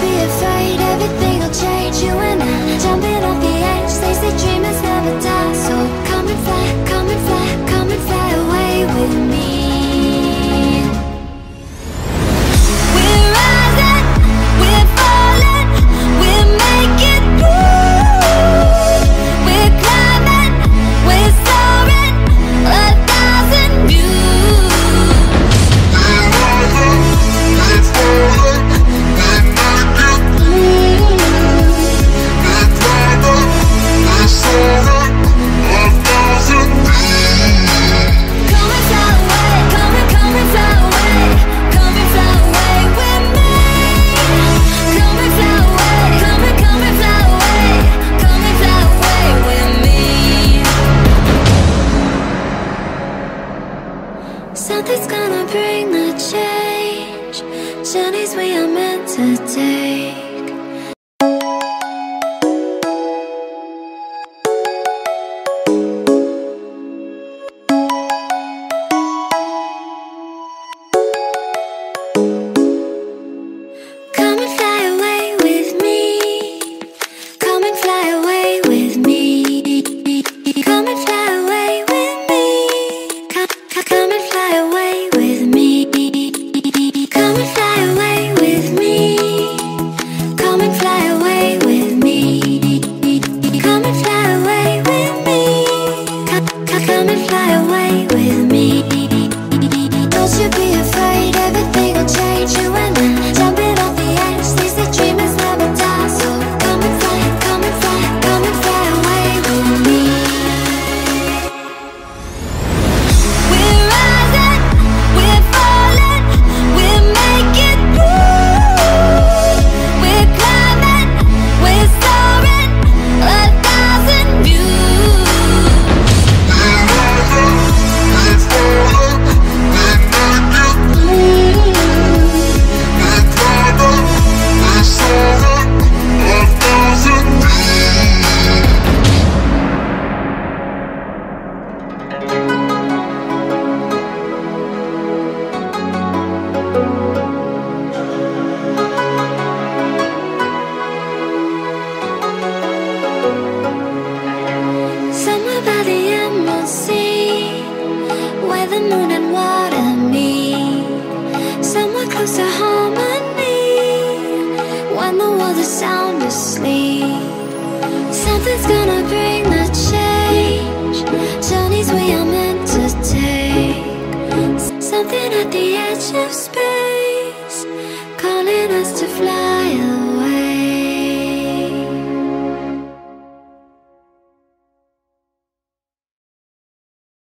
be afraid, everything will change. You and I, jumping off the edge. They say dreamers never die. So come and fly, come and fly, come and fly away with me. We're rising, we're falling, we're making through. We're climbing, we're soaring, 1,000 views. We're rising, we're falling, we're making through. We're climbing, we're soaring, 1,000 views. Come and fly away, come and fly away, come and fly away with me. Come and fly away, come and fly away, come and fly away with me. Something's gonna bring the change, journeys we are meant to take. Come and fly away with me. Come and fly away with me. Come and fly away with me. Come and fly away with me. Come and fly away with me. Come and fly away with me. Come and fly away with me. Come and fly away with me. Don't you be afraid, everything will change. You and I, jumping off the edge. They say dreamers never die. So come and fly, come and fly, come and fly away with me. We're rising, we're falling, we're making through. We're climbing, we're soaring, 1,000 views. We're rising, we're falling, we're making through. We're climbing, we're soaring, 1,000 views. Somewhere by the emerald sea, where the moon and water meet. Somewhere close to harmony, when the world is sound asleep. Something's gonna bring the change, journeys we are meant to take. Something at the edge of space.